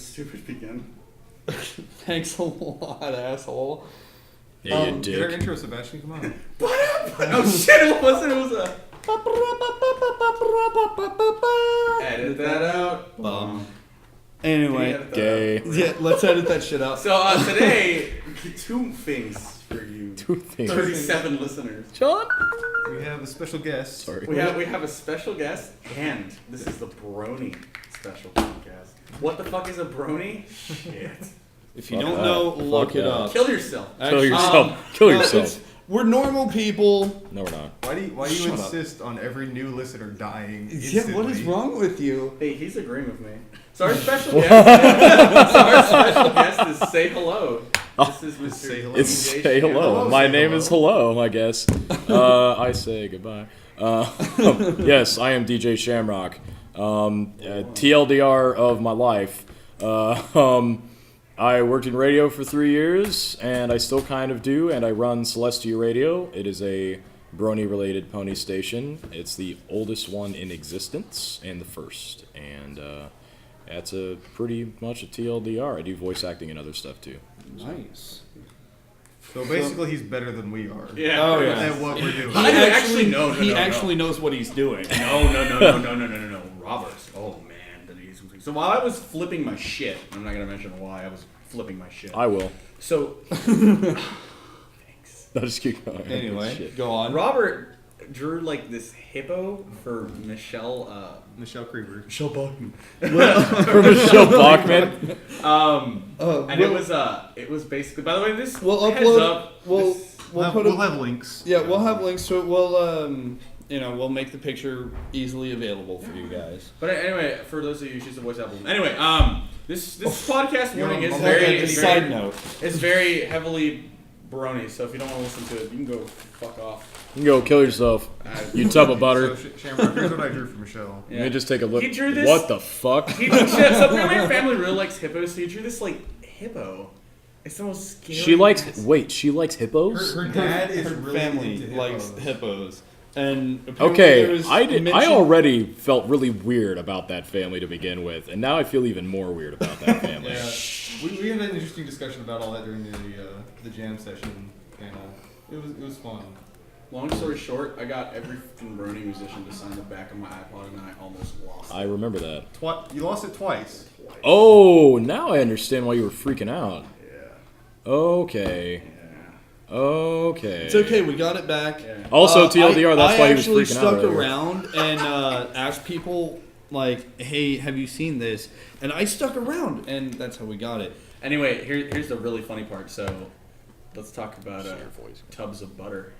this stupid begin. Thanks a lot, asshole. Yeah, you dick. Get our intro, Sebastian. Come on. Oh shit! It wasn't. It was a. Edit that out. Anyway, gay. Yeah, let's edit that shit out. So today, two things for you. 37 listeners. John? We have a special guest. Sorry. We have a special guest, and this is the Brony special podcast. What the fuck is a Brony? Shit. If you don't know, look it up. Kill yourself. Kill yourself. Kill yourself. We're normal people. No, we're not. Why do you insist on every new listener dying instantly? Yeah, what is wrong with you? Hey, he's agreeing with me. So our special guest, is Say Hello. This is Mr. Say Hello. It's DJ Say Hello. Shamrock. My name is Hello, I guess. I say goodbye. Yes, I am DJ Shamrock. TLDR of my life. I worked in radio for 3 years, and I still kind of do, and I run Celestia Radio. It is a Brony-related pony station. It's the oldest one in existence, and the first. And that's pretty much a TLDR. I do voice acting and other stuff, too. Nice. So basically, he's better than we are. Yeah. Oh, yeah. At what we're doing. He actually knows what he's doing. No. Robert. Oh, man. So while I was flipping my shit, I'm not going to mention why I was flipping my shit. I will. So, thanks. I'll just keep going. Anyway, Shit. go on. Robert drew like this hippo for Michelle Creeper. Michelle Bachman. For Michelle Bachman. And it was basically, by the way, this We'll heads upload. up, We'll have links. Yeah, we'll have links to it. We'll make the picture easily available for you guys. But anyway, for those of you who choose the voice album. Anyway, this podcast warning is Side note. It's very heavily brony, so if you don't want to listen to it, you can go fuck off. You can go kill yourself. You tub of butter. So, Shamrock, here's what I drew for Michelle. Yeah. Let me just take a look. He drew this. What the fuck? So apparently my family really likes hippos, so he drew this like hippo. It's the most scary. She likes hippos? Her dad is her really family into likes hippos. And okay, I already felt really weird about that family to begin with, and now I feel even more weird about that family. Yeah, we had an interesting discussion about all that during the jam session, and it was fun. Long story short, I got every fucking Brony musician to sign the back of my iPod, and then I almost lost it. I remember that. You lost it twice. Oh, now I understand why you were freaking out. Yeah. Okay. Okay. It's okay, we got it back. Yeah. Also, TLDR, that's why he was freaking out. I actually stuck earlier. around and asked people, like, hey, have you seen this? And I stuck around, and that's how we got it. Anyway, here's the really funny part. So, let's talk about tubs of butter.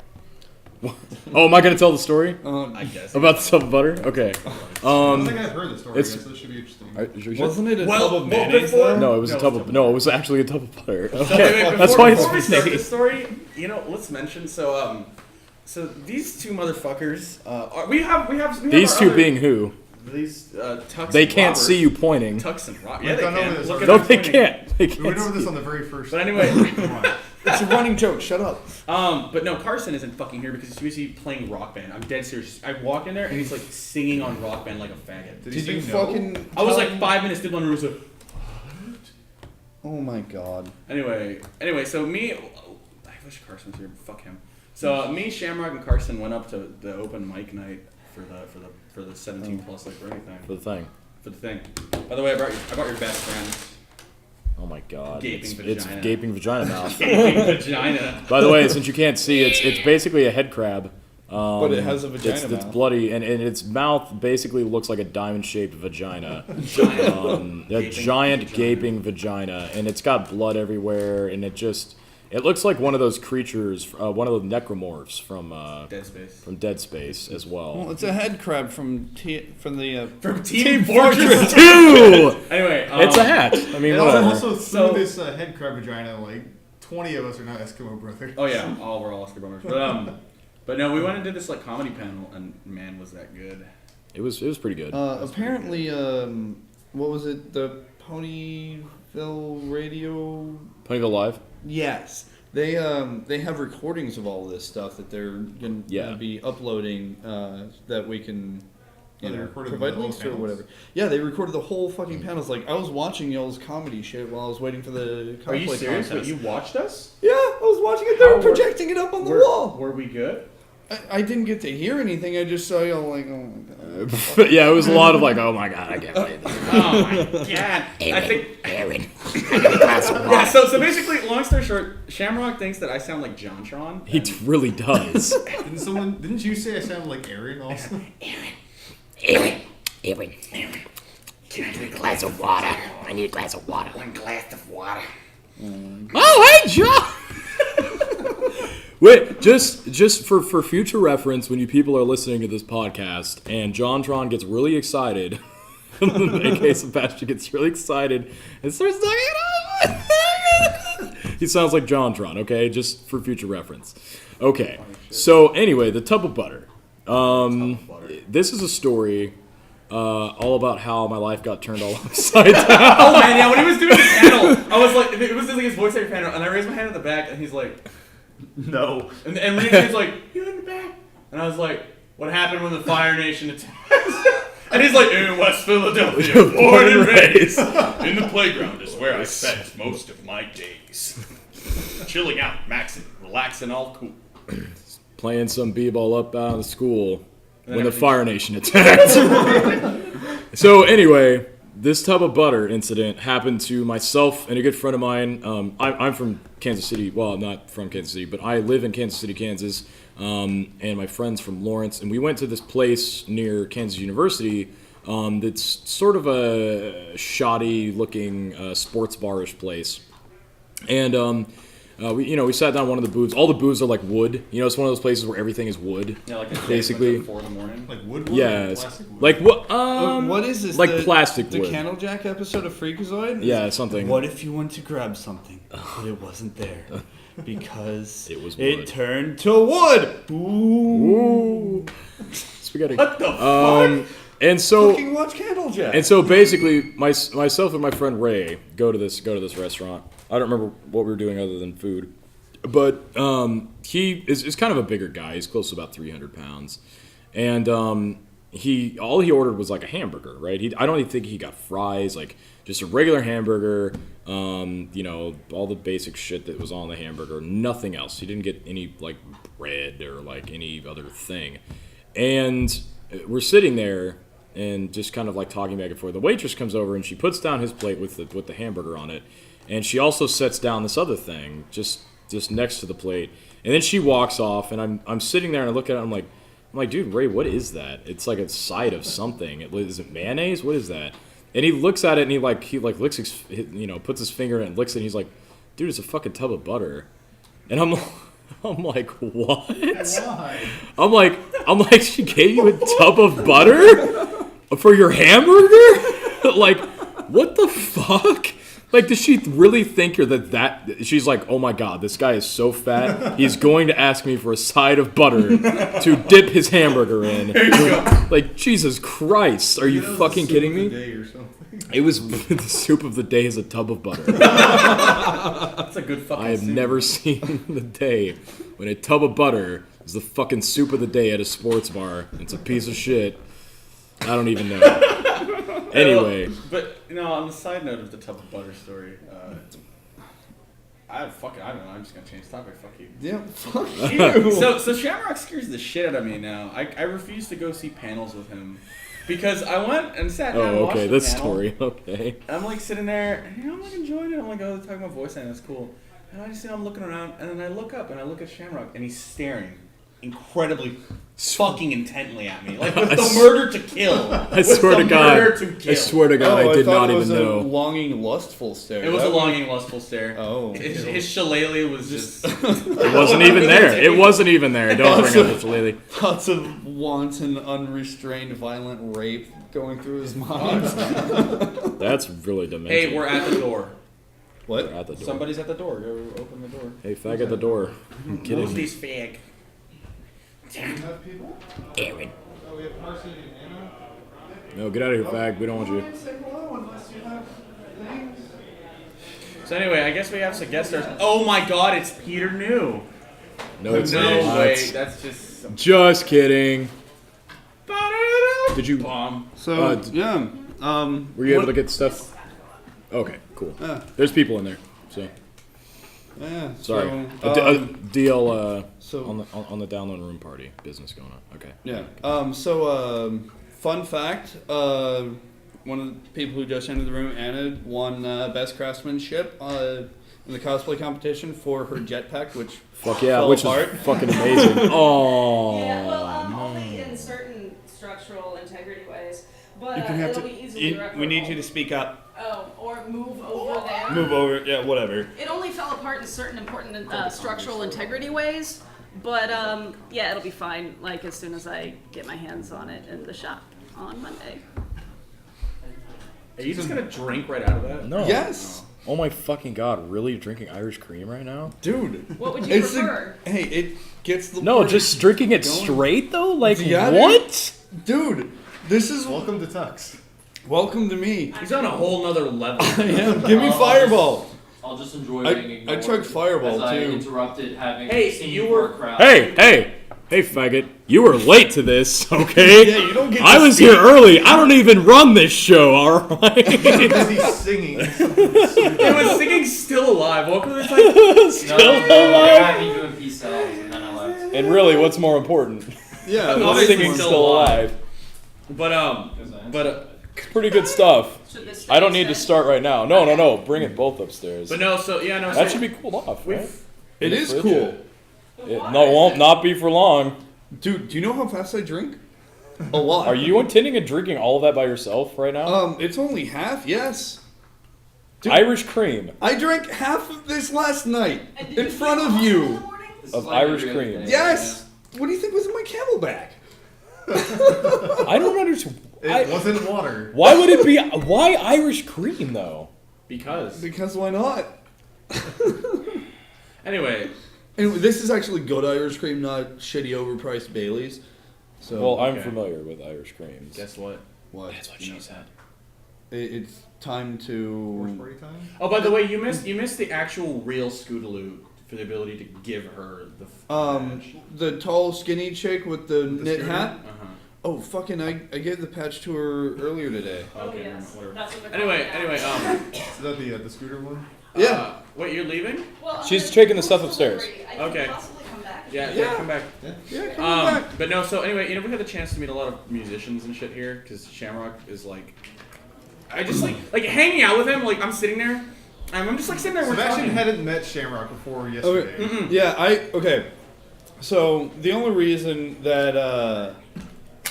Oh, am I going to tell the story? I guess. About the tub of butter? Okay. I don't think I've heard the story yet, so this should be interesting. Wasn't it a tub of mayonnaise, before- though? No, it was a tub of... No, it was actually a tub of butter. So, Okay, wait, that's why before we it's start funny. the story, let's mention. So these two motherfuckers. We have These our two other- being who? These Tux. They and can't Robert. see you pointing. Tux and Robert. We've Yeah, they gone over can. this Look at No, them they pointing. can't. They We went over can't this see. on the very first. But anyway, Come on. It's a running joke, shut up. but no, Carson isn't fucking here because he's too busy playing Rock Band. I'm dead serious. I walked in there and he's like singing on Rock Band like a faggot. Did Did he you say no? fucking... I was like 5 minutes deep on the roof. So Oh my god. Anyway, so me, I wish Carson was here. Fuck him. So me, Shamrock, and Carson went up to the open mic night for the 17 plus like Brony thing. For the thing. By the way, I brought your best friend. Oh my god. Gaping It's vagina. gaping vagina mouth. Gaping vagina. By the way, since you can't see, it's basically a head crab. But it has a vagina It's mouth. bloody, and its mouth basically looks like a diamond-shaped vagina. Giant. A giant gaping vagina, and it's got blood everywhere, and it looks like one of those creatures, one of the necromorphs from Dead Space. From Dead Space as well. Well, it's a head crab from Team Team Fortress 2! Anyway, It's a hat. I mean, And whatever. also through this head crab vagina, like 20 of us are now Eskimo brothers. Oh yeah, we're all Oscar bummers. But no, we went and did this like comedy panel, and man, was that good. It was pretty good. apparently, what was it? The Ponyville Radio. Ponyville Live. Yes, they have recordings of all this stuff that they're gonna be uploading that we can they recorded provide the links to or panels? whatever. Yeah, they recorded the whole fucking panels. Like, I was watching y'all's comedy shit while I was waiting for the cosplay Are you serious? contest. Wait, you watched us? Yeah, I was watching it. They were How projecting it up on the wall. Were we good? I didn't get to hear anything. I just saw y'all like, oh my god. But yeah, it was a lot of like, oh my god, I can't believe this. Oh my god! I think. Aaron, I got a glass of water. Yeah. So basically, long story short, Shamrock thinks that I sound like JonTron. He really does. Didn't you say I sounded like Aaron also? Aaron, give me a glass of water. I need a glass of water. One glass of water. Oh, hey, John! Wait, just for future reference, when you people are listening to this podcast and JonTron gets really excited, aka Sebastian gets really excited and starts talking it up, he sounds like JonTron, okay? Just for future reference. Okay, so anyway, the tub of butter. This is a story all about how my life got turned all upside down. Oh man, yeah. When he was doing the panel, I was like, it was like his voiceover panel, and I raised my hand in the back, and he's like, No. and Reed's like, you in the back, and I was like, what happened when the Fire Nation attacked? And he's like, in West Philadelphia, born and raised. In the playground is where I spent most of my days. Chilling out, maxing, relaxing, all cool. Playing some b-ball up out of the school when the Fire Nation attacked. So anyway, this tub of butter incident happened to myself and a good friend of mine. I'm from Kansas City. Well, not from Kansas City, but I live in Kansas City, Kansas. And my friend's from Lawrence. And we went to this place near Kansas University that's sort of a shoddy-looking sports bar-ish place. And we sat down at one of the booths. All the booths are like wood. You know, it's one of those places where everything is wood. Yeah, like basically. Like 4 in the morning. Like wood? Yeah, Or plastic wood? like what? What is this? Like plastic the wood. Candlejack episode of Freakazoid? Yeah, something. What if you went to grab something, but it wasn't there? Because It was it wood. turned to wood. Ooh. Spaghetti. What the fuck? And so Fucking watch Candlejack. and so basically, myself and my friend Ray go to this restaurant. I don't remember what we were doing other than food, but he is kind of a bigger guy. He's close to about 300 pounds, and all he ordered was like a hamburger, right? I don't even think he got fries, like just a regular hamburger. All the basic shit that was on the hamburger, nothing else. He didn't get any like bread or like any other thing, and we're sitting there and just kind of like talking back and forth. The waitress comes over and she puts down his plate with the hamburger on it, and she also sets down this other thing just next to the plate. And then she walks off, and I'm sitting there and I look at it. I'm like, dude, Ray, what is that? It's like a side of something. Is it mayonnaise? What is that? And he looks at it and he licks his, puts his finger in it and licks it. And he's like, dude, it's a fucking tub of butter. And I'm like, what? Why? I'm like, she gave you a tub of butter for your hamburger? Like, what the fuck? Like, does she really think you're that? She's like, oh my god, this guy is so fat. He's going to ask me for a side of butter to dip his hamburger in. Like, Jesus Christ, are you fucking kidding me? It was the soup of the day is a tub of butter. That's a good fucking I have soup. never seen the day when a tub of butter is the fucking soup of the day at a sports bar. It's a piece of shit. I don't even know. Anyway. But, on the side note of the tub of butter story, I don't know, I'm just going to change the topic, fuck you. Yeah, fuck you. So Shamrock scares the shit out of me now. I refuse to go see panels with him. Because I went and sat down and watched the this panel. story. Okay. I'm like sitting there, and I'm like enjoying it. I'm like, oh, they're talking about voice acting, that's cool. And I just, I'm looking around, and then I look up, and I look at Shamrock, and he's staring incredibly fucking intently at me. Like, with the murder to kill. I swear to God. I swear to God, I did not even know. A longing, lustful stare. It was a longing, lustful stare. Oh. His shillelagh was just... It wasn't even there. It wasn't even there. Don't bring up the shillelagh. Thoughts of wanton, unrestrained, violent rape going through his mind. That's really demented. Hey, we're at the door. What? We're at the door. Somebody's at the door. Go open the door. Hey, fag at the door. I'm kidding. Who's this fag? Aaron, Oh, we have Carson and Anna. No, get out of here, fag. We don't want you. So anyway, I guess we have some guest stars. Oh my god, it's Peter New. No, it's No not. way, that's just... Just kidding. Did you? So d- yeah. Were you able to get stuff? Okay, cool. Yeah. There's people in there. So Yeah. sorry. So, DL so on the download room party business going on. Okay. yeah. Fun fact. One of the people who just entered the room, Anna, won best craftsmanship in the cosplay competition for her jetpack, which Fuck yeah, fell which apart. is fucking amazing. Oh. Yeah, well, only in certain structural integrity ways, but You can have it'll to. be easily reparable. We need you to speak up. Oh, or move over there. Move over. Yeah, whatever. It only fell apart in certain important structural integrity ways, but yeah, it'll be fine. Like as soon as I get my hands on it in the shop on Monday. Are you just gonna drink right out of that? No. Yes, Oh my fucking god! Really, you're drinking Irish cream right now? dude. What would you It's prefer? hey, it gets the. No, party just drinking it going. straight though. Like Yeah, dude. what? Dude, this is Welcome to Tux. welcome to me. He's on a whole nother level. Yeah, give me Fireball. I'll just enjoy I- being I ignored. chugged Fireball, as I too. interrupted having Hey, seen you for were- a crowd. Hey, faggot! You were late to this, okay? Yeah, you don't get. I to was speak. here early. I don't even run this show, all right? Busy singing. He was singing "Still Alive." Welcome to the time. No, Still I alive. had me doing peace signs and then I left. And really, what's more important? Yeah, Obviously Singing still still alive. alive. But Pretty good stuff. Should this I don't stay need to set? start right now. No. Bring it both upstairs. but no. So yeah, no. That so should be cooled off, right? it is Fridge. cool, No, it won't not be for long. dude. Do you know how fast I drink? A lot. Are you intending on drinking all of that by yourself right now? It's only half. Yes. Dude. Irish cream I drank half of this last night And did in you front eat of also in the you. morning? This of is like Irish every other cream. day, Yes. What do you think was in my camelback? I don't understand. It wasn't water. Why would it be? Why Irish cream though? because Because why not? anyway, Anyway, this is actually good Irish cream, not shitty overpriced Baileys. So Well, I'm okay. familiar with Irish creams. guess what? what? That's what she said. It's time Horse to. party time? Oh, by the way, you missed the actual real Scootaloo for the ability to give her the. Badge. The tall, skinny chick with the knit scooter? hat. Uh-huh. Oh, fucking! I gave the patch to her earlier today. Oh Okay, yes, whatever. that's what they're Anyway, calling it. anyway, Is that the scooter one? Yeah. wait, you're leaving? Well, I'm She's gonna taking the do stuff some upstairs. delivery. I can Okay. possibly come back. Yeah, Yeah. come back. Yeah, come back. But no, so anyway, we had the chance to meet a lot of musicians and shit here because Shamrock is like, I just like hanging out with him. Like I'm sitting there, and I'm just like sitting there. We're Sebastian talking. hadn't met Shamrock before yesterday. Okay. Yeah, okay. So the only reason that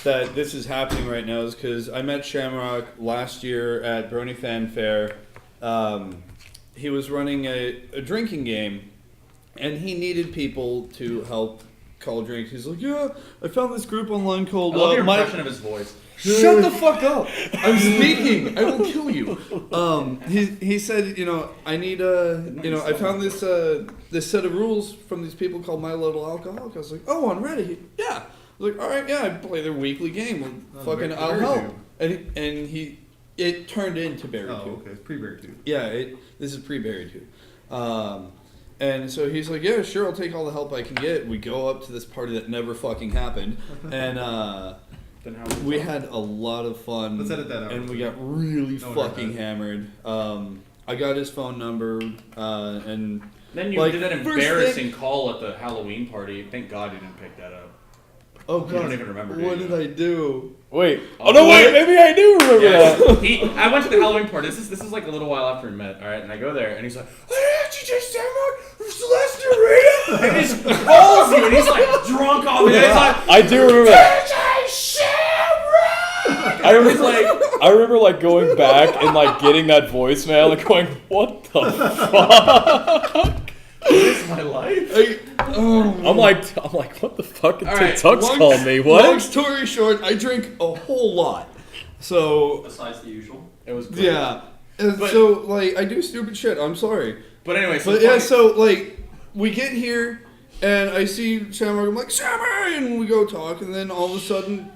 that this is happening right now is because I met Shamrock last year at Brony Fan Fair. He was running a drinking game, and he needed people to help call drinks. He's like, yeah, I found this group online called I love your My- impression of his voice. Shut the fuck up! I'm speaking. I will kill you. He said, I need I found this this set of rules from these people called My Little Alcoholic. I was like, oh, on Reddit, yeah. I was like, all right, yeah, I play their weekly game. Well, fucking, I'll Bear help. Tube. And it turned into Berry Oh, Tube. okay. It's pre-Bear Tube. Yeah, this is pre-Berry Tube. And so he's like, yeah, sure, I'll take all the help I can get. We go up to this party that never fucking happened, and Then how was we it? had a lot of fun. Let's edit that out. And we got really No, fucking no. hammered. I got his phone number, and Then you like, did that first embarrassing call at the Halloween party. Thank God you didn't pick that up. oh, I don't even remember. do what you? did I do? Wait. Oh no! Wait. Maybe I do remember that. I went to the Halloween party. This is like a little while after we met. All right, and I go there, and he's like, "Hey, DJ Shamrock from Celeste Arena," and he just calls you, and he's like drunk off it. And he's like, I do remember that. "DJ Shamrock." I remember like going back and like getting that voicemail and going, what the fuck? This is my life. I'm like, what the fuck? All right, Tux called me. Long What? story short, I drink a whole lot. So Besides the usual. It was great. yeah, and But- so like I do stupid shit. I'm sorry. But anyway, so But yeah, funny- so like we get here and I see Shamrock. I'm like, Shamrock, and we go talk, and then all of a sudden,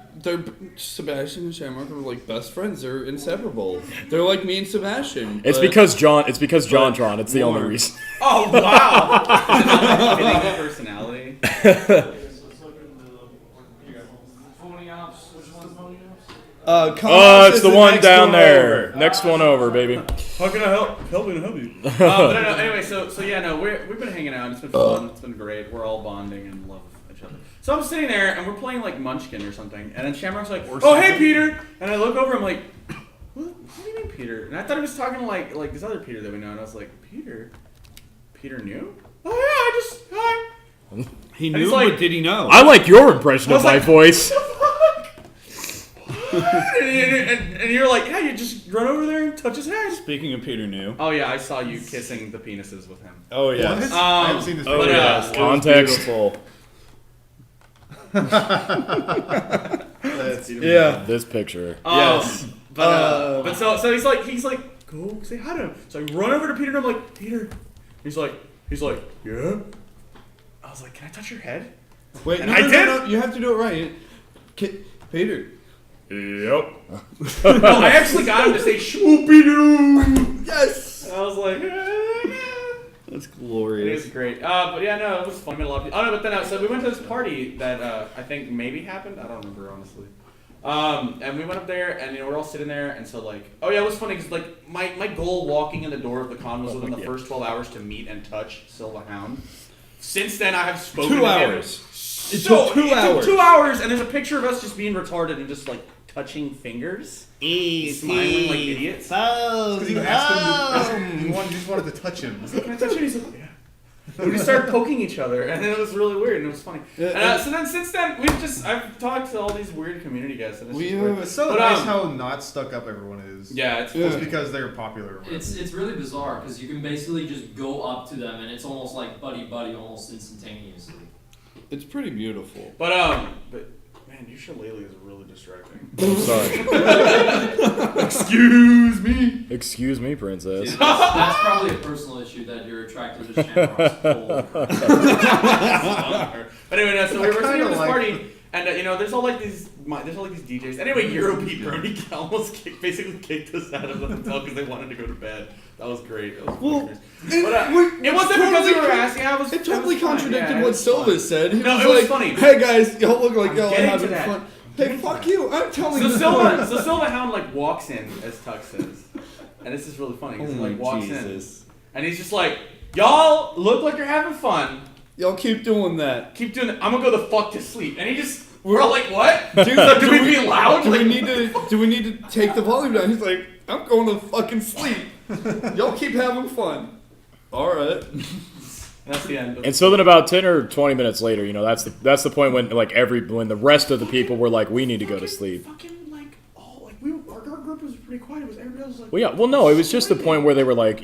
Sebastian and Shamrock are like best friends. They're inseparable. They're like me and Sebastian. It's but- because JonTron. It's the only more. reason. Oh wow! Fitting personality. So let's look at the phony ops. Which one's phony ops? It's the one down there. Next one over, baby. How can I help you? But no, anyway, so yeah, no, we've been hanging out. It's been fun. It's been great. We're all bonding and love each other. So I'm sitting there and we're playing like Munchkin or something, and then Shamrock's like, "Oh, hey, Peter!" And I look over, I'm like, "What do you mean, Peter?" And I thought he was talking to like this other Peter that we know, and I was like, "Peter new? Oh yeah, hi." He And knew, he's like- but did he know? I like your impression I of was my like, voice. and you're like, "Yeah, you just run over there and touch his head." Speaking of Peter New. Oh yeah, I saw you kissing the penises with him. Oh yes. I haven't seen this. Oh But, yes. it was Context. Beautiful. Let's Yeah. This picture. Yes. But so he's like, go say hi to him. So I run over to Peter and I'm like, Peter. He's like, yeah. I was like, can I touch your head? Wait, And no, I no, did. no, you have to do it right. Peter. Yep. No, I actually got him to say Shmoopy-doo. Yes. I was like, That's it glorious. was great. But yeah, no, it was fun. I met a lot of people. Oh no, but then so we went to this party that I think maybe happened. I don't remember honestly. And we went up there, and we're all sitting there, and so like, oh yeah, it was funny because like my goal walking in the door of the con was within the first 12 hours to meet and touch Silva Hound. Since then, I have spoken 2 to him. hours. It took 2 hours. 2 hours, and there's a picture of us just being retarded and just like touching fingers, smiling like idiots. Because you asked him to, you just wanted to touch him. Can I touch you? He's like, yeah. And we started poking each other, and it was really weird, and it was funny. So then, since then, I've talked to all these weird community guys, and it's just weird. It's so But, nice how not stuck up everyone is. Yeah, it's Just because they're popular. It's really bizarre because you can basically just go up to them and it's almost like buddy almost instantaneously. It's pretty beautiful. but man, your shillelagh is really distracting. I'm sorry. Excuse me. Excuse me, princess. That's probably a personal issue that you're attracted to Shamrock's pole. But anyway, so we were sitting at this like- party, and there's all like these DJs. Anyway, Eurobeat Brony almost basically kicked us out of the hotel because they wanted to go to bed. That was great. That was hilarious. It wasn't because we were asking. It totally contradicted yeah, what Silva said. He No, was it was like, funny. "Hey guys, y'all look like y'all are getting to having that. fun." Hey, fuck you! I'm telling So you. Silva Hound like walks in, as Tuck says, and this is really funny because he like walks in, and he's just like, "Y'all look like you're having fun. Y'all keep doing that. Keep doing it. I'm gonna go the fuck to sleep." And he just, we're all like, "What? Dude, So do we be loud? Do we Like- need to take the volume down? He's like, "I'm going to fucking sleep. Y'all keep having fun." All right. That's the end. And so then about 10 or 20 minutes later, that's the point when when the rest of the people were like, we need to go to sleep. Fucking like, oh, like our group was pretty quiet. It was everybody else was like. Well, yeah. Well, no, it was just the point where they were like,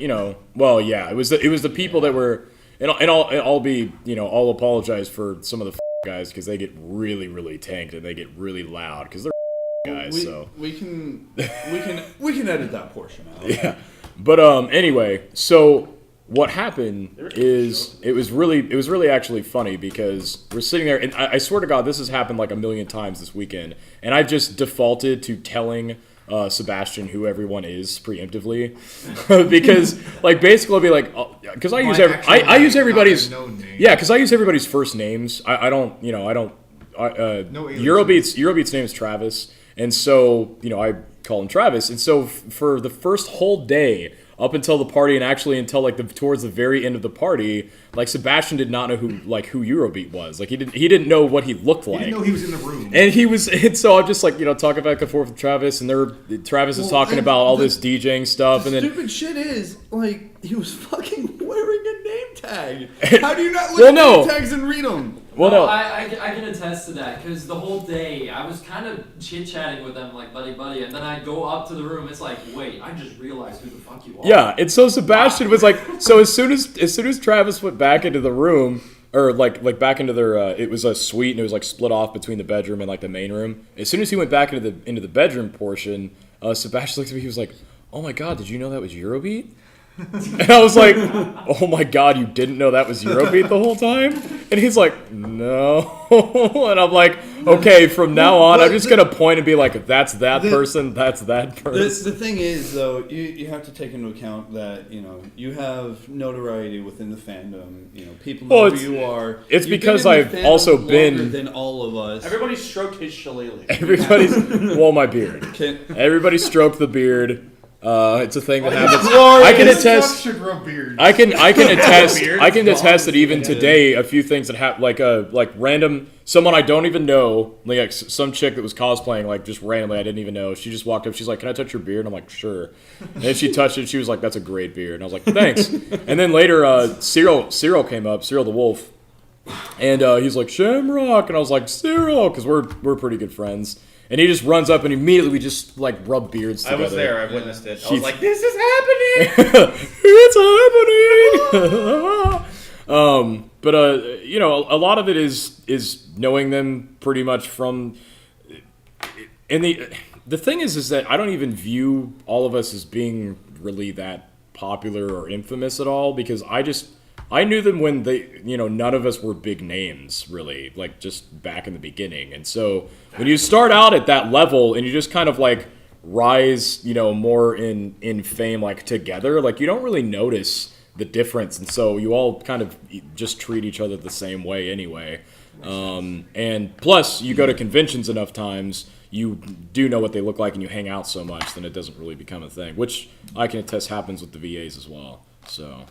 well, yeah, it was the people that were, and I'll apologize for some of the guys because they get really, really tanked and they get really loud because they're guys. We can edit that portion out. Yeah. But anyway, so what happened is it was really actually funny because we're sitting there, and I swear to God, this has happened like a million times this weekend, and I've just defaulted to telling Sebastian who everyone is preemptively because like basically I'll be like, because I use everybody's because I use everybody's first names. Eurobeat's name is Travis, and so I call him Travis, and so for the first whole day up until the party and actually until like towards the very end of the party, like Sebastian did not know who Eurobeat was. Like he didn't know what he looked like. He didn't know he was in the room. And so I'm just like talking back and forth with Travis, and Travis is talking about all this DJing stuff, and then stupid shit is like he was fucking wearing a name tag. How do you not look Well, at no. name tags and read them? well no. I can attest to that because the whole day I was kind of chit-chatting with them like buddy, and then I go up to the room. It's like, wait, I just realized who the fuck you are. Yeah, and so Sebastian was like, so as soon as Travis went back into the room, or like back into their, it was a suite and it was like split off between the bedroom and like the main room. As soon as he went back into the bedroom portion, Sebastian looked at me. He was like, "Oh my God, did you know that was Eurobeat?" And I was like, oh my god, you didn't know that was Eurobeat the whole time? And he's like, no. And I'm like, okay, from now on, I'm just going to point and be like, that's that person, that's that person. The thing is, though, you have to take into account that, you have notoriety within the fandom. People know who you are. It's You've because been in the I've fandom also longer been... than all of us. Everybody stroked his shillelagh. Well, my beard. Everybody stroked the beard. It's a thing that happens. Glorious. I can attest. Should rub beards. I can attest. Beards, I can attest that even bongs, today, a few things that happen, like random someone I don't even know, like some chick that was cosplaying, like just randomly I didn't even know. She just walked up. She's like, "Can I touch your beard?" And I'm like, "Sure." And then she touched it. She was like, "That's a great beard." And I was like, "Thanks." And then later, Cyril came up, Cyril the Wolf, and he's like, "Shamrock," and I was like, "Cyril," because we're pretty good friends. And he just runs up and immediately we just like rub beards together. I was there. I witnessed it. I was He's- like, "This is happening." It's happening. But a lot of it is knowing them pretty much from. And the thing is that I don't even view all of us as being really that popular or infamous at all, because I knew them when none of us were big names, really, like just back in the beginning. And so when you start out at that level and you just kind of like rise, more in fame, like together, like you don't really notice the difference. And so you all kind of just treat each other the same way anyway. And plus you go to conventions enough times, you do know what they look like and you hang out so much, then it doesn't really become a thing, which I can attest happens with the VAs as well. So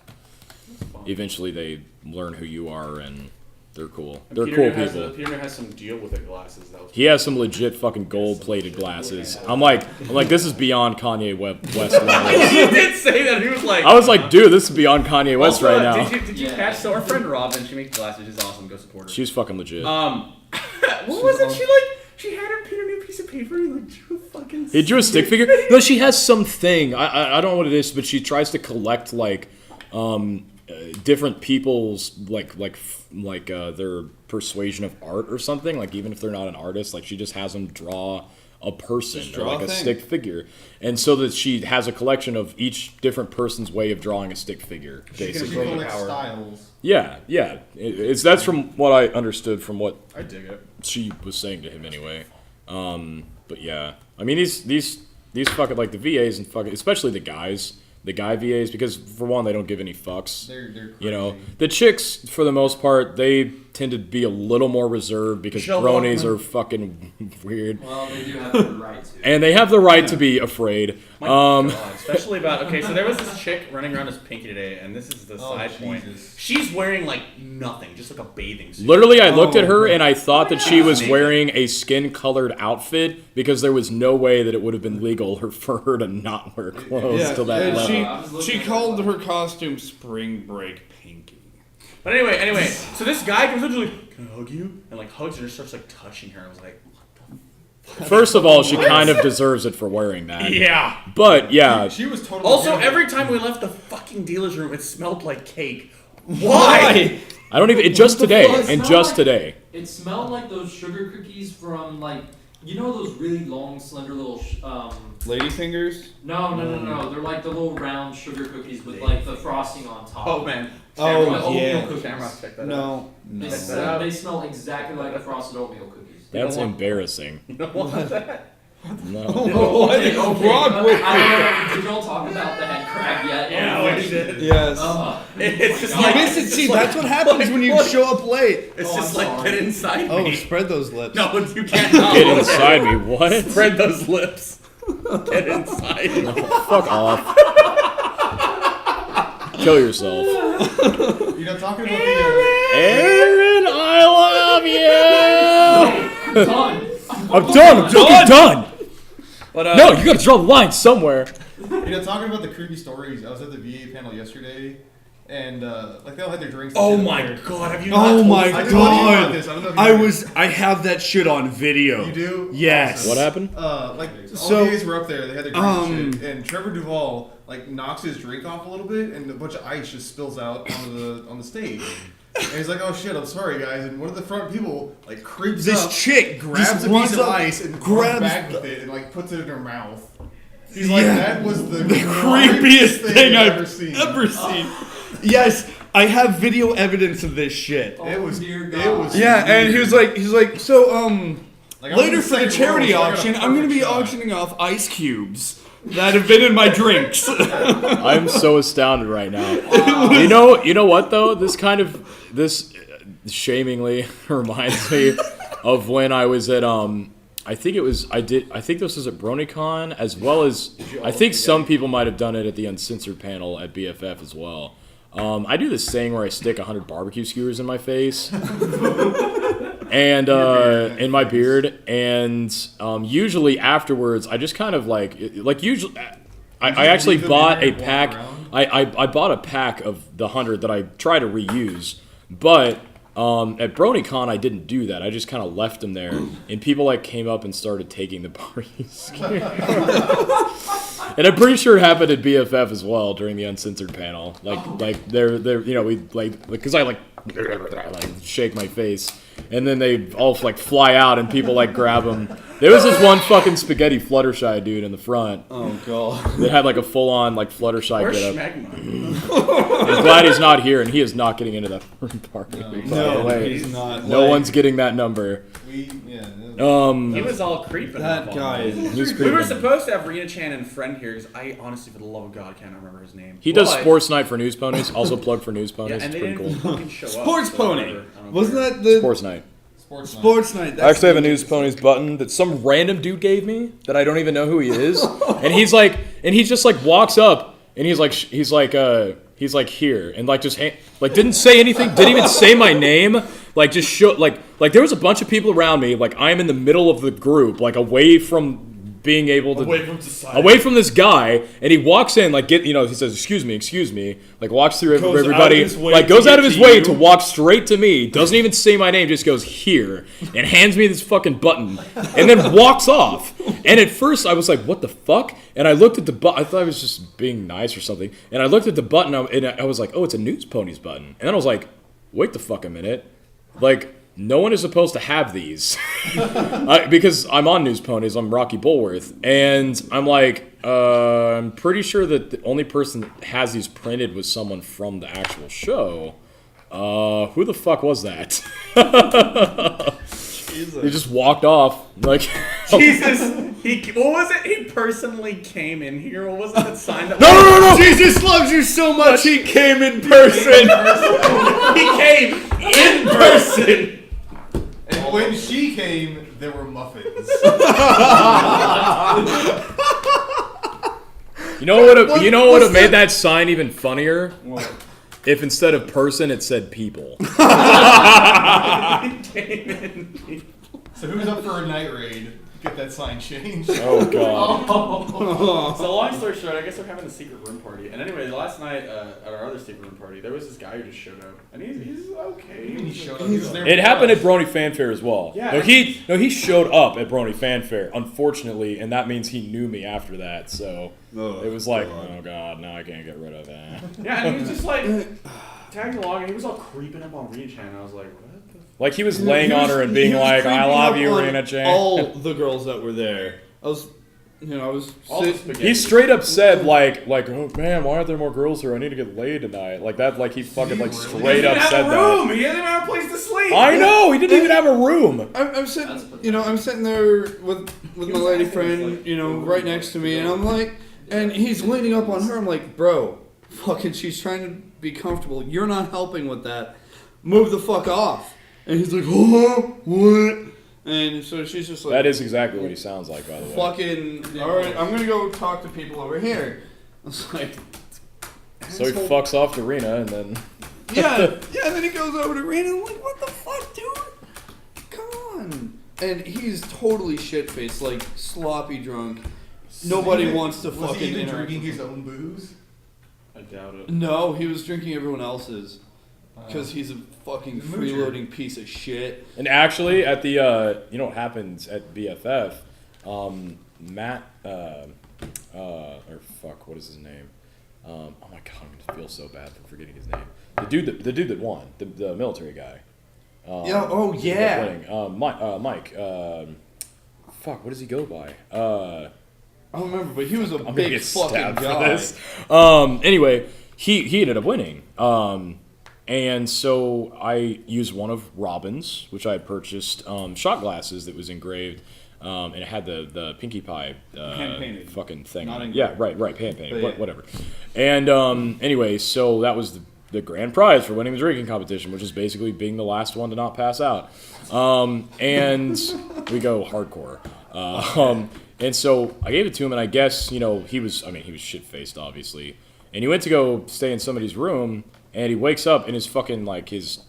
eventually they learn who you are and they're cool. They're cool people. Peter has some deal with the glasses. He has some legit fucking gold-plated glasses. I'm like, this is beyond Kanye West levels. He did say that. He was like, I was like, dude, this is beyond Kanye West right now. Did you catch? So our friend Robin, she makes glasses. She's awesome. Go support her. She's fucking legit. What was it? She had her Peter new piece of paper and drew a fucking. He drew a stick figure. No, she has something. I don't know what it is, but she tries to collect different people's their persuasion of art or something, like even if they're not an artist, like she just has them draw a person or like a stick figure, and so that she has a collection of each different person's way of drawing a stick figure, basically. Styles. Yeah. That's from what I understood from what I dig it. she was saying to him anyway. But yeah, I mean these fucking like the VAs and fucking especially the guy VAs, because for one they don't give any fucks. They're crazy. The chicks for the most part they tend to be a little more reserved because bronies are fucking weird. Well, they do have the right to. And they have the right to be afraid. My God, especially about so there was this chick running around as Pinky today, and this is the side point. She's wearing like nothing, just like a bathing suit. Literally, I looked at her and I thought that she was wearing a skin-colored outfit because there was no way that it would have been legal for her to not wear clothes to that level. She called her costume Spring Break Pinky. But anyway, so this guy comes up to like, "Can I hug you?" And like hugs her and starts like touching her. I was like, First of all, she kind of deserves it for wearing that. yeah. But yeah, She was totally. Also, every time we left the fucking dealer's room, it smelled like cake. Why? I don't even. Just today, and just today. It smelled like those sugar cookies from those really long, slender little. Lady fingers? No. They're like the little round sugar cookies with like the frosting on top. Oh man. Oh, yeah. Cookies. Check that out. No. They smell exactly like the frosted oatmeal cookies. That's embarrassing. You don't want that? No. What is wrong with I don't know. Did y'all talk about the head crab yet? Yeah, we did. Yes. It's just You like miss it. See, that's what happens when you show up late. It's Oh, just I'm like sorry. get inside Oh, me. spread those lips. No, you can't. No. Get inside me. What? Spread those lips. Get inside. Fuck off. Kill yourself. You're not talking about the. Aaron, I love you. Done. I'm done. I'm fucking done. But No, you gotta draw the line somewhere. You're not talking about the creepy stories. I was at the VA panel yesterday, and they all had their drinks. Oh and shit my up there. god, have you Oh not my told I us? told you about this. I don't know if you I have that shit on video. You do? Yes. What happened? All So, the VAs were up there. They had their drinks and shit. And Trevor Duvall knocks his drink off a little bit, and a bunch of ice just spills out on the stage. And he's like, "Oh shit, I'm sorry, guys." And one of the front people creeps This up, chick grabs just a runs piece of up, ice, and grabs grabs back with it, and puts it in her mouth. He's like, that was the creepiest thing I've ever seen. Yes, I have video evidence of this shit. It was dear God. it was Yeah, and he was like, so like, I'm later in for the second charity row, so I got auction, a I'm gonna be perfect shot. auctioning off ice cubes that have been in my drinks. I'm so astounded right now. You know what though? This shamingly reminds me of when I was at I think this was at BronyCon, as well as I think some people might have done it at the Uncensored panel at BFF as well. I do this thing where I stick 100 barbecue skewers in my face. And in my beard, and usually afterwards, I just kind of usually, I actually bought a pack. I bought a pack of the 100 that I try to reuse, but at BronyCon I didn't do that. I just kind of left them there, and people came up and started taking the barbecue skewers. And I'm pretty sure it happened at BFF as well during the Uncensored panel. Because I shake my face, and then they all fly out, and people grab them. There was this one fucking spaghetti Fluttershy dude in the front. Oh god. That had a full on Fluttershy Where's get up. Schmegma? I'm glad he's not here, and he is not getting into that party. By the way, he's not. no one's getting that number. He He was all creeping. That up guy on is- me. He's We were creeping. supposed to have Rena Chan and Friend here, because I honestly, for the love of God, can't remember his name. He does But- Sports Night for News Ponies. Also plug for News Yeah, Ponies. and It's they pretty didn't cool. fucking show up. Sports so Pony. whatever, I don't Wasn't care. that the Sports Night. Sports Night? I actually have a News Ponies button that some random dude gave me that I don't even know who he is, and he just walks up and he's like here and didn't say anything, didn't even say my name, just show there was a bunch of people around me, I'm in the middle of the group, away from being able to Away from society. away from this guy, and he walks in he says excuse me, walks through Goes everybody, out of his way goes to out get of his to way you. to walk straight to me, doesn't even say my name, just goes here and hands me this fucking button and then walks off. And at first I was like, what the fuck? And I looked at the button, I thought I was just being nice or something, and I looked at the button and I was like, oh, it's a News Ponies button. And then I was like, wait the fuck a minute, no one is supposed to have these. Because I'm on News Ponies, I'm Rocky Bulworth, and I'm I'm pretty sure that the only person that has these printed was someone from the actual show. Who the fuck was that? He just walked off. Jesus, what was it? He personally came in here. What was that sign that? No! Jesus loves you so much. He came in person. He came in person. And when she came, there were muffins. You know what would have made that sign even funnier? If instead of person it said people. He came in. So who's up for a night raid? Get that sign changed. Oh god. So long story short, I guess we're having a secret room party. And anyway, last night at our other secret room party, there was this guy who just showed up, and he's okay. He showed up. He was there It with happened us. at Brony Fanfare as well. Yeah. He showed up at Brony Fanfare, unfortunately, and that means he knew me after that. So it was oh god, now I can't get rid of that. Yeah, and he was just tagging along, and he was all creeping up on Rena Chan. And I was like, what the? He was laying on her and being I love you, Rena Chan. All the girls that were there. I was All the spaghetti. He straight up said oh man, why aren't there more girls here? I need to get laid tonight. He fucking straight up said He didn't have a that. room. He didn't even have a place to sleep. I know, he didn't even have a room. I'm sitting there with my lady friend, right next to me, and I'm and he's leaning up on her. I'm like, bro, fucking, she's trying to be comfortable. You're not helping with that. Move the fuck off. And he's like, oh, what? And so she's just like, That is exactly what he sounds like, by the way. fucking, all right, I'm gonna go talk to people over here. I was like, So he fucks off to Rena and then. yeah, and then he goes over to Rena. I'm like, what the fuck, dude? Come on. And he's totally shit-faced, sloppy drunk. Nobody wants to Was fucking he even interact drinking with his own booze? I doubt it. No, he was drinking everyone else's. Because he's a fucking He's a moocher. freeloading piece of shit. And actually, at the, what happens at BFF, Matt, what is his name? Oh my god, I'm gonna feel so bad for forgetting his name. The dude that won, the military guy. Yeah. Winning. Mike. What does he go by? I don't remember, but he was a I'm gonna big get fucking stabbed guy. for this. Anyway, he ended up winning. And so I used one of Robin's, which I had purchased, shot glasses that was engraved, and it had the Pinkie Pie Hand-painted. fucking thing Not on it. engraved. Yeah, right, hand painted, But yeah. whatever. And anyway, so that was the grand prize for winning the drinking competition, which is basically being the last one to not pass out. And we go hardcore. And so I gave it to him, and I guess, he was shit-faced, obviously. And he went to go stay in somebody's room, and he wakes up, and his fucking, his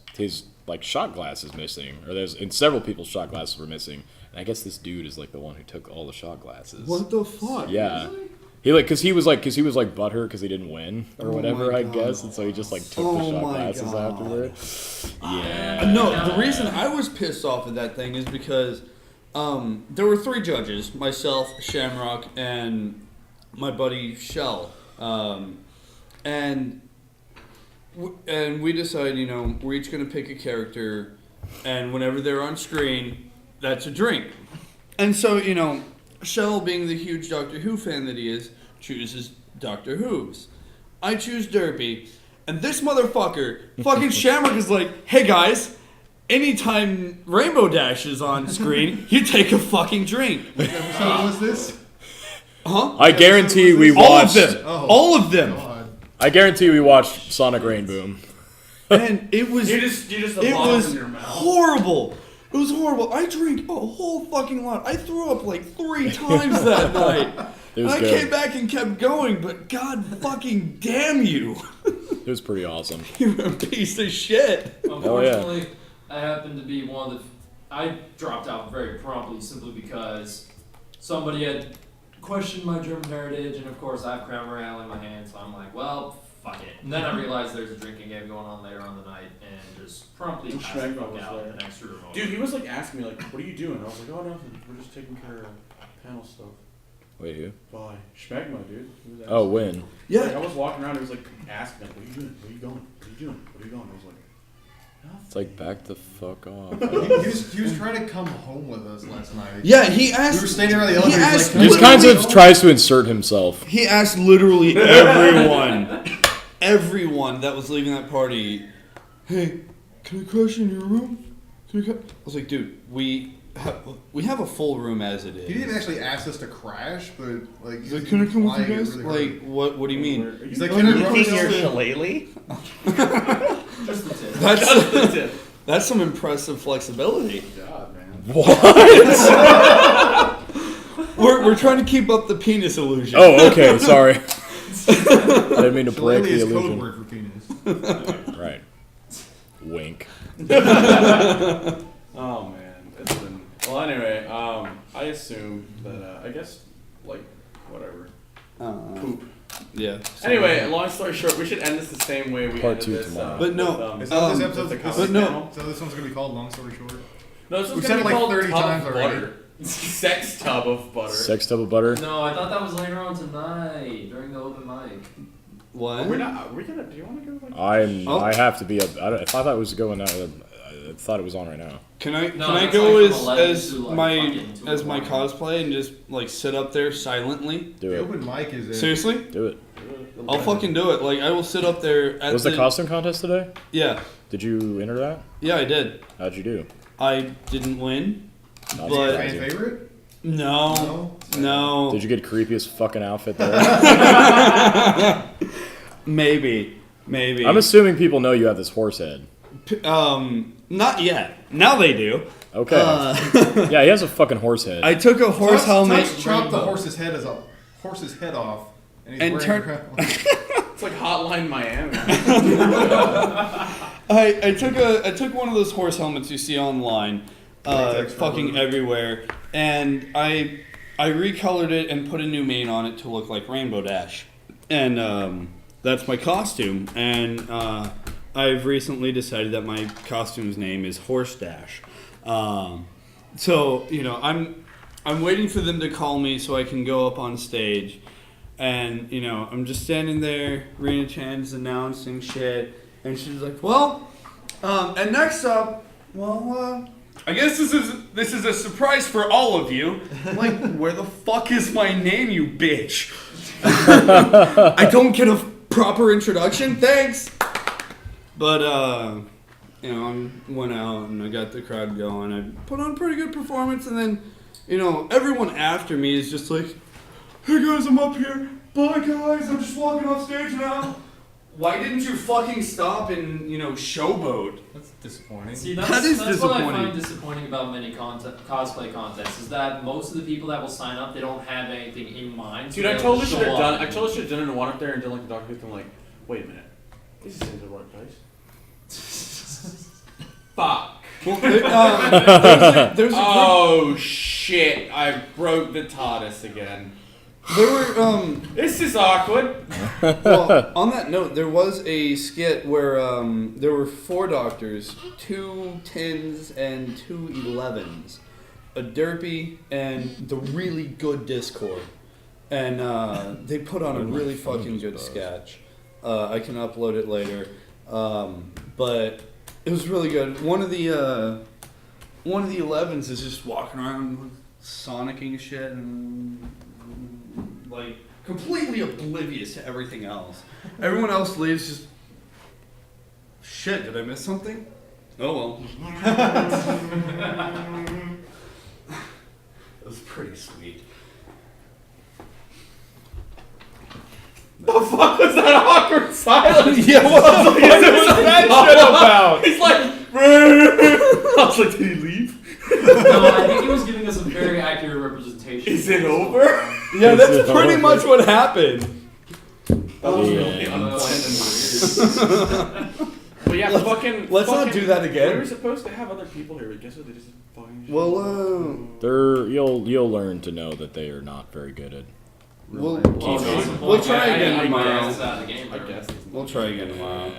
shot glass is missing. And several people's shot glasses were missing. And I guess this dude is, the one who took all the shot glasses. What the fuck? Yeah. Cause he was butthurt because he didn't win or whatever, I guess. And so he just, took the shot glasses afterward. Yeah. No, the reason I was pissed off at that thing is because there were 3 judges, myself, Shamrock, and my buddy Shell. And we decided, we're each going to pick a character, and whenever they're on screen, that's a drink. And so, Shell, being the huge Doctor Who fan that he is, chooses Doctor Who's. I choose Derpy, and this motherfucker, fucking Shamrock, is like, hey guys, anytime Rainbow Dash is on screen, you take a fucking drink. What episode was this? Huh? I guarantee we All watched. of them. Oh, All of them. God. I guarantee we watched Sonic Rainboom. And it was You just it lost was in your mouth. horrible. It was horrible. I drank a whole fucking lot. I threw up 3 times that night. It was and I good. came back and kept going, but god fucking damn you. It was pretty awesome. You're a piece of shit. Unfortunately, I happened to be one of the. I dropped out very promptly simply because somebody had questioned my German heritage, and of course I have Crown Royale in my hand, so I'm like, well, fuck it. And then I realized there's a drinking game going on later on the night, and just promptly passed the fuck out in the next room over. Dude, he was asking me what are you doing? I was like, oh nothing. We're just taking care of panel stuff. Wait, who? Bye. Schmegma, dude. He was asking. Oh, when? Yeah. I was walking around. He was asking me, what are you doing? Where are you going? What are you doing? What are you going? I was like, It's back the fuck off. He was trying to come home with us last night. Yeah, he asked. We were standing around the elevator. He He's asked like, He just kind of tries to insert himself. He asked literally everyone that was leaving that party, hey, can I crash in your room? I was like, dude, we have a full room as it is. He didn't actually ask us to crash, but He's like, can I come with you implying it guys? really hurt. What do you mean? He's like, can I run Eating this your thing? shillelagh? Just the tip. That's some impressive flexibility. God, man. We're trying to keep up the penis illusion. Oh, okay, sorry. I didn't mean to break Shillelagh the is code illusion. word for penis. Right. Wink. Oh man, it's been. Well, anyway, I assume that I guess whatever. Poop. Yeah. Anyway, long story short, we should end this the same way we Part ended 2 this. tomorrow. But no, Is that this episode? the This comedy is- no. So this one's gonna be called Long Story Short. No, this We was said gonna it be like called 30 tub times of already. butter. Sex tub of butter. Sex tub of butter. No, I thought that was later on tonight during the open mic. What? We're not. Are we gonna? Do you want to go? I have to be up. I thought that was going out. I thought it was on right now. Can I No, can I that's go like from 11 as to, like, my fucking 2 as my in the morning. cosplay and just sit up there silently? Do The it. open mic is it? Seriously? Do it. I'll fucking do it. I will sit up there at Was the costume contest today? Yeah. Did you enter that? Yeah, I did. How'd you do? I didn't win. Not But- Fan surprising. favorite? No. No. Did you get creepiest fucking outfit there? Maybe. I'm assuming people know you have this horse head. Not yet. Now they do. Okay. Yeah, he has a fucking horse head. I took a horse helmet. Tux chopped the horse's head off, and he's And wearing turn- a crown. It's like Hotline Miami. I took one of those horse helmets you see online, fucking everywhere, and I recolored it and put a new mane on it to look like Rainbow Dash, and that's my costume. And I've recently decided that my costume's name is Horse Dash. So I'm waiting for them to call me so I can go up on stage, and I'm just standing there. Rena Chan's announcing shit. And she's like, well, and next up, I guess this is a surprise for all of you. I'm like, where the fuck is my name, you bitch? I don't get a proper introduction? Thanks! But, you know, I went out and I got the crowd going. I put on a pretty good performance, and then, you know, everyone after me is just like, hey guys, I'm up here. Bye guys, I'm just walking off stage now. Why didn't you fucking stop and, you know, showboat? That's disappointing. See, That that's is what I disappointing. find disappointing about many cosplay contests is that most of the people that will sign up, they don't have anything in mind. Dude, to I be able totally to should show have up. done. I totally should have done it and went up there and done like the Dr. Who. I'm like, wait a minute, this is in the right place. Fuck. Well, there's a group. Oh shit! I broke the TARDIS again. There were, This is awkward. well, on that note, there was a skit where there were 4 doctors, 2 10s and 2 11s, a derpy and the really good Discord, and they put on a really fucking good sketch. I can upload it later, but it was really good. One of the 11s is just walking around sonicking shit and like completely oblivious to everything else. Everyone else leaves just, shit, did I miss something? Oh well. It was pretty sweet. The fuck was that awkward silence? Yeah, what the fuck was that shit about? He's like, I was like, did he leave? No, I think he was giving us a very accurate representation. Is it over? Yeah, that's pretty much what happened. That was really unplanned and weird. But yeah, fucking. Let's not do that again. We were supposed to have other people here, but guess what? They just fucking. Well, You'll learn to know that they are not very good at. we'll We'll try again tomorrow. I guess. We'll try again tomorrow.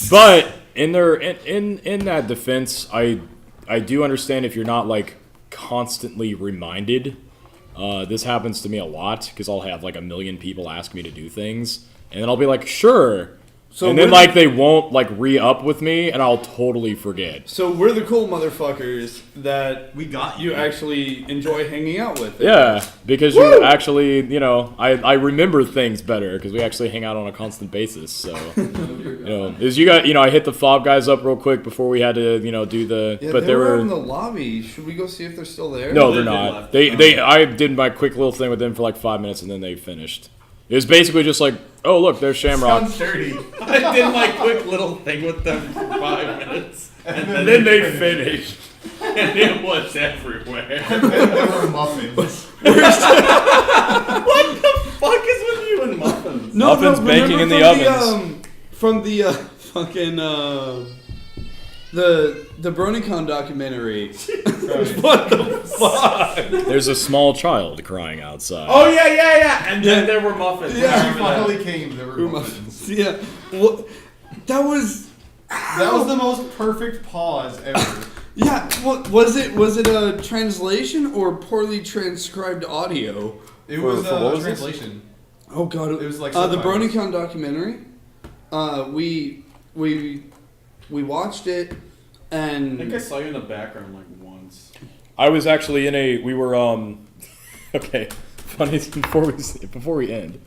But in that defense, I do understand if you're not like constantly reminded. This happens to me a lot because I'll have like a million people ask me to do things, and then I'll be like, sure. So and then like they won't like re-up with me, and I'll totally forget. So we're the cool motherfuckers that We got you actually enjoy hanging out with. Yeah, because you actually, you know, I remember things better because we actually hang out on a constant basis. So, you know, I hit the fob guys up real quick before we had to, you know, do the. Yeah, but they they were were in the lobby. Should we go see if they're still there? no, they're They not. left. I did my quick little thing with them for like 5 minutes and then they finished. It was basically just like, oh look, there's Shamrock. Sounds dirty. I did my quick little thing with them for 5 minutes, And then they finished. and it was everywhere. And then there were muffins. What the fuck is with you and muffins? Muffins baking in the ovens. From the fucking the BronyCon documentary. What the fuck? There's a small child crying outside. Oh yeah, and then there were muffins. Yeah. I She remember that. finally came. There were muffins. Yeah. What? That was. That was the most perfect pause ever. Yeah. What was it? Was it a translation or poorly transcribed audio? It For- was for what a was this? translation. Oh god. It was like the subtitles. BronyCon documentary. We watched it I think I and saw you in the background like once. I was actually we were okay, funny before we end.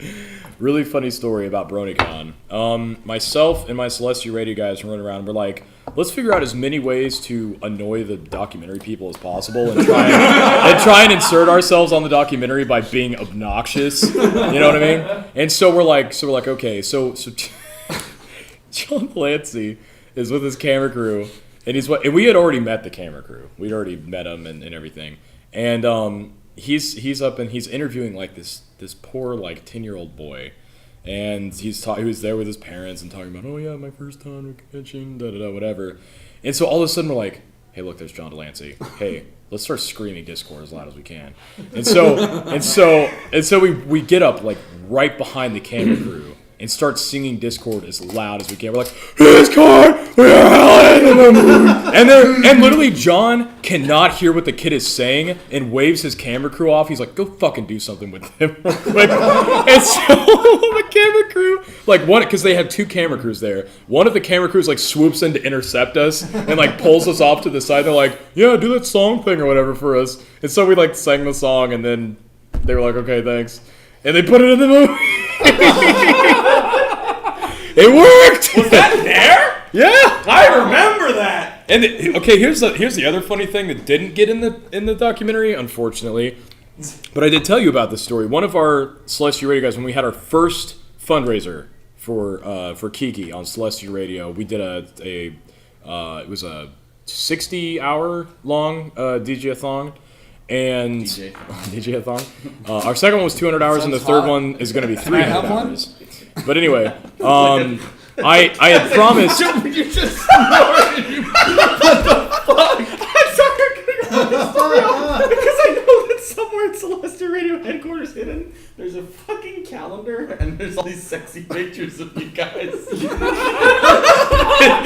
Really funny story about BronyCon. Myself and my Celestia Radio guys were running around and we're like, let's figure out as many ways to annoy the documentary people as possible and try and insert ourselves on the documentary by being obnoxious. You know what I mean? And so we're like, okay, so John Lancie is with his camera crew. And and we had already met the camera crew. We'd already met him and everything. And he's up and he's interviewing like this poor like 10-year-old boy. And he was there with his parents and talking about, oh yeah, my first time at convention, whatever. And so all of a sudden we're like, hey look, there's John Lancie. Hey, let's start screaming Discord as loud as we can. And so we get up like right behind the camera crew. and start singing Discord as loud as we can. We're like, Discord, we are howling in the moon. And literally John cannot hear what the kid is saying and waves his camera crew off. He's like, go fucking do something with him. Like, and so the camera crew, like one, because they have 2 camera crews there. One of the camera crews like swoops in to intercept us and like pulls us off to the side. They're like, yeah, do that song thing or whatever for us. And so we like sang the song and then they were like, okay, thanks. And they put it in the movie. It worked. Was that there? Yeah, I remember that. And okay, here's the other funny thing that didn't get in the documentary, unfortunately. But I did tell you about this story. One of our Celestial Radio guys, when we had our first fundraiser for Kiki on Celestial Radio, we did it was a 60-hour long DJ-a-thon. And DJ-a-thon. Our second one was 200 hours, and the third one is going to be 300 hours. But anyway, I had promised. You just snorted. What the fuck? I'm sorry, I'm gonna go this story off because I know that somewhere at Celestial Radio headquarters hidden, there's a fucking calendar and there's all these sexy pictures of you guys. And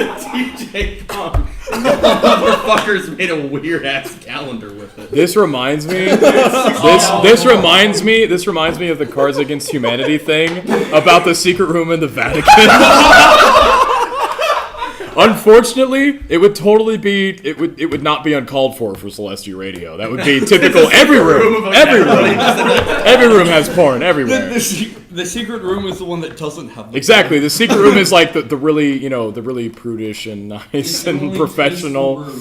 the DJ Pong. The motherfuckers made a weird ass calendar with it. This reminds me. This reminds me of the Cards Against Humanity thing about the secret room in the Vatican. Unfortunately, it would totally be. It would not be uncalled for Celestial Radio. That would be typical. Every room has porn everywhere. The secret room is the one that doesn't have. Exactly. The secret room is like the really the really prudish and nice and professional.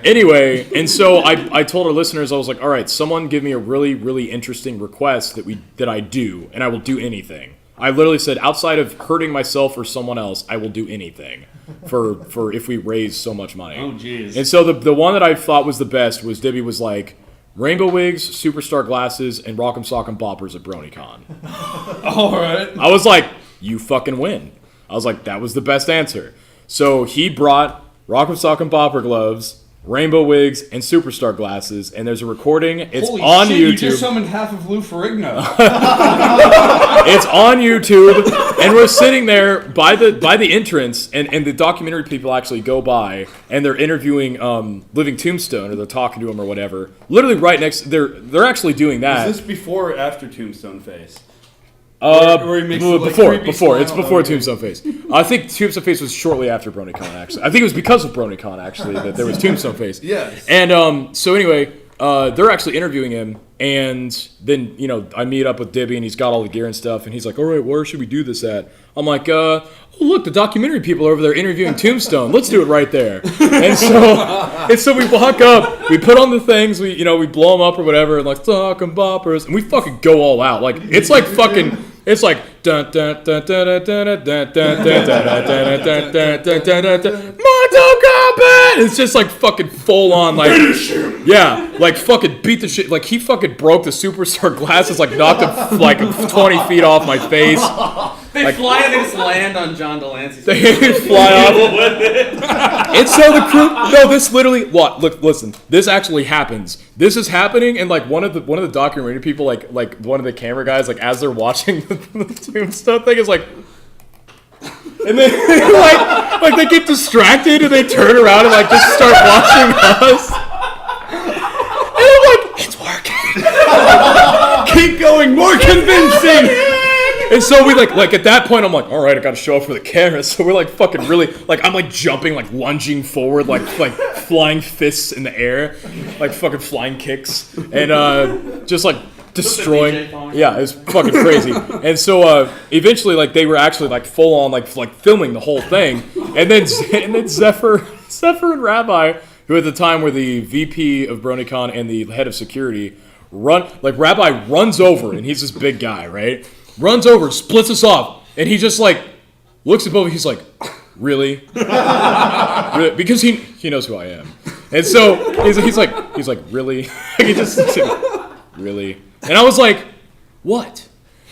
Anyway, and so I told our listeners, I was like, all right, someone give me a really, really interesting request that I do, and I will do anything. I literally said, outside of hurting myself or someone else, I will do anything for if we raise so much money. Oh, jeez. And so the one that I thought was the best was Debbie was like, rainbow wigs, superstar glasses, and rock'em sock'em boppers at BronyCon. All right. I was like, you fucking win. I was like, that was the best answer. So he brought rock'em sock'em bopper gloves, rainbow wigs, and superstar glasses, and there's a recording. It's Holy on shit, YouTube. You just summoned half of Lou Ferrigno. It's on YouTube, and we're sitting there by the entrance, and the documentary people actually go by, and they're interviewing Living Tombstone, or they're talking to him or whatever. Literally right next, they're actually doing that. Is this before or after Tombstone Face? Before. It's before Tombstone Face. I think Tombstone Face was shortly after BronyCon, actually. I think it was because of BronyCon, actually, that there was Tombstone Face. Yes. And so anyway, they're actually interviewing him, and then, I meet up with Dibby, and he's got all the gear and stuff, and he's like, all right, where should we do this at? I'm like, oh, look, the documentary people are over there interviewing Tombstone. Let's do it right there. And so we walk up, we put on the things, we blow them up or whatever, and like, sock and boppers, and we fucking go all out. Like, it's like fucking, it's like, dun dun dun dun dun dun dun dun dun dun dun dun dun dun. Mortal Kombat! It's just like fucking full on, like, yeah, like fucking beat the shit. Like, he fucking broke the superstar glasses, like knocked him like 20 feet off my face. They fly and they just land on John Delancey. They fly off with it. And so the crew. No, this literally. What? Look, listen. This actually happens. This is happening, and like one of the documentary people, like one of the camera guys, like as they're watching the Tombstone thing, is like. And then like they get distracted and they turn around and like just start watching us. And I'm like, it's working. Keep going, more convincing. And so we like at that point I'm like, all right, I got to show up for the camera. So we're like fucking really like I'm like jumping, like lunging forward, like flying fists in the air, like fucking flying kicks, and just like destroying. Yeah, it's fucking crazy. And so eventually like they were actually like full on like filming the whole thing, and then Zephyr and Rabbi, who at the time were the VP of BronyCon and the head of security, Rabbi runs over, and he's this big guy, right? Runs over, splits us off, and he just like looks at both. He's like, "Really?" Really? Because he knows who I am, and so he's like, "Really?" He just really, and I was like, "What?"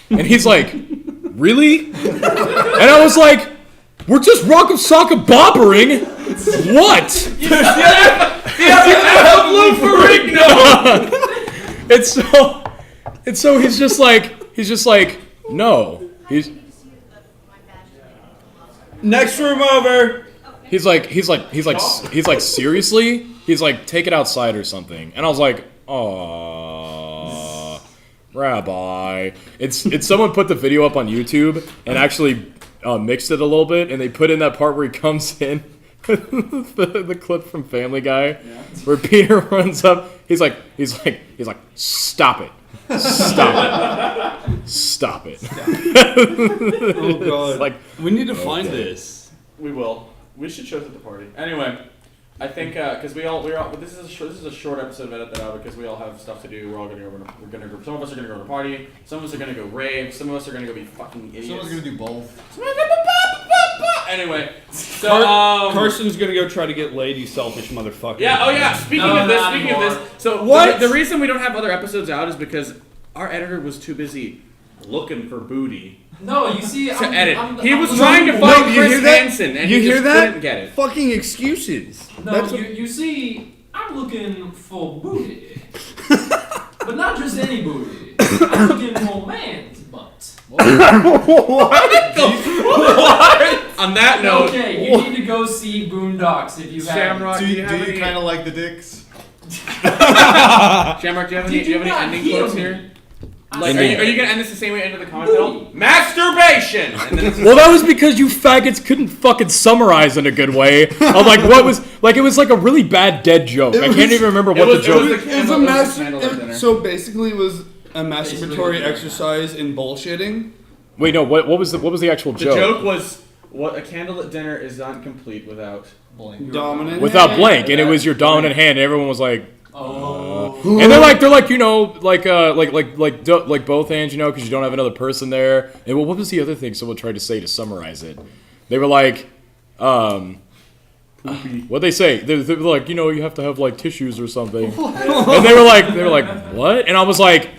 And he's like, "Really?" And I was like, "We're just rock'em sock'em boppering. What?" And so he's just like, no. He's Next room over. he's like seriously? He's like, take it outside or something. And I was like, oh, Rabbi. It's someone put the video up on YouTube and actually mixed it a little bit, and they put in that part where he comes in. the clip from Family Guy, where Peter runs up. He's like, stop it, stop it. Oh god! Like, we need to find this. We will. We should show it at the party. Anyway, I think because we're all. This is a short episode of Edit That Out because we all have stuff to do. We're all gonna go. Some of us are gonna go to a party. Some of us are gonna go rave. Some of us are gonna go be fucking idiots. Someone's gonna do both. Anyway, so Carson's gonna go try to get laid, you selfish motherfucker. Yeah. Oh yeah. Speaking of this. So What? The reason we don't have other episodes out is because our editor was too busy looking for booty No, you see, to edit. He was trying to No, find you hear Chris that? Hansen, and You he hear just that? couldn't get it. Fucking excuses. No, That's you see, I'm looking for booty. But not just any booty. I'm looking for man's butt. What? On that note, Okay, you need to go see Boondocks if you have. Shamrock, Do do you, you have any? kind of like the dicks? Shamrock, do you have Did you any not ending hear quotes me? here? I Like, said- are you gonna end this the same way you ended the comment title? Masturbation. And then it's well, that was because you faggots couldn't fucking summarize in a good way. I'm like, what was like? It was like a really bad dead joke. I can't even remember what the joke. It's a master. So basically, it was a masturbatory exercise in bullshitting. Wait, no. What was the actual the joke? joke was what a candle at dinner is not complete without. Dominant. Without blank, and it was your dominant hand, and everyone was like, Oh. and they're like, you know, like both hands, you know, because you don't have another person there. And well, what was the other thing someone tried to say to summarize it? They were like, what'd they say? They were like, you know, you have to have like tissues or something. And they were like, what? And I was like,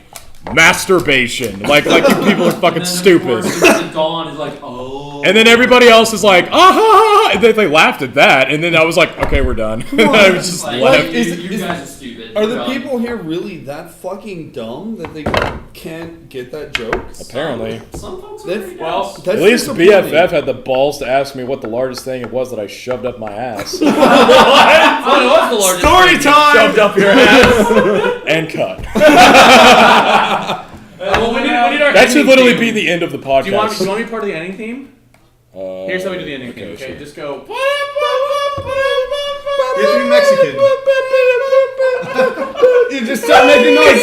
masturbation. Like you people are fucking And then, stupid. Of course, the Dawn is like, oh. And then everybody else is like, ah, and they laughed at that. And then I was like, okay, we're done. I was just Like, left. you guys are stupid. Are You're the done. people here really that fucking dumb that they can't get that joke? Apparently. Some folks are That's- pretty Well, nice. That's At least disappointing. BFF had the balls to ask me what the largest thing it was that I shoved up my ass. What was the largest Story thing? time! Shoved up your ass and cut. Well, we need our That should ending literally theme. be the end of the Do you want me podcast. to be part of the ending theme? Here's how we do the ending theme. Okay, just go. You have to be Mexican. You just start making noise.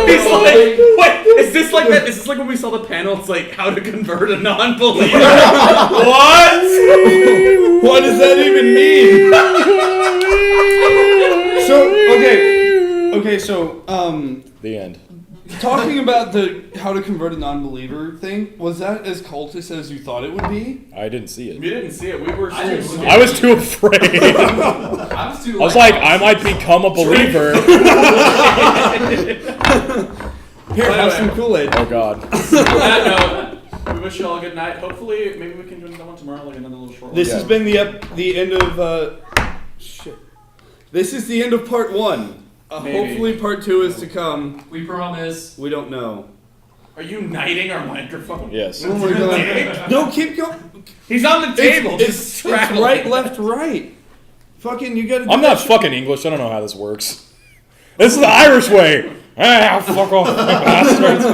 He's like, wait, is this like that? Is this like when we saw the panel? It's like how to convert a non-believer. What? What does that even mean? So The end. talking about the how to convert a non-believer thing, was that as cultist as you thought it would be? I didn't see it. We didn't see it. We were. I didn't see it. I was too afraid. I was like, I might become a believer. Here, have some Kool-Aid. Oh God. On that note, we wish you all a good night. Hopefully, maybe we can do another one tomorrow, like another little short one. This has been the end of shit. This is the end of part 1. Maybe. Hopefully part 2 is to come. We promise. We don't know. Are you knighting our microphone? Yes. Oh my god. No, keep going. He's on the table. It's just straddling. right, left, right. Fucking, you gotta do I'm that not shit. fucking English. I don't know how this works. This is the Irish way. Ah, fuck off, bastards.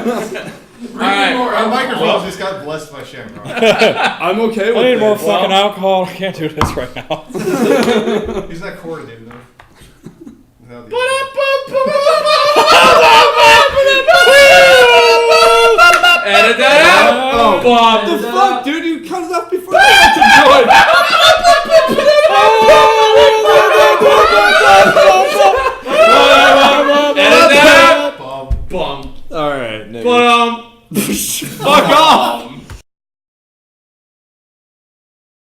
Alright. Our microphones just got blessed by Shamrock. I'm okay with I need it. more fucking alcohol. I can't do this right now. He's not coordinated enough. Without the- Edit that out. Oh, Bob. what the fuck, dude? You cut it off before I got to do it. Edit that out. Bob. Bum. All right, nigga. But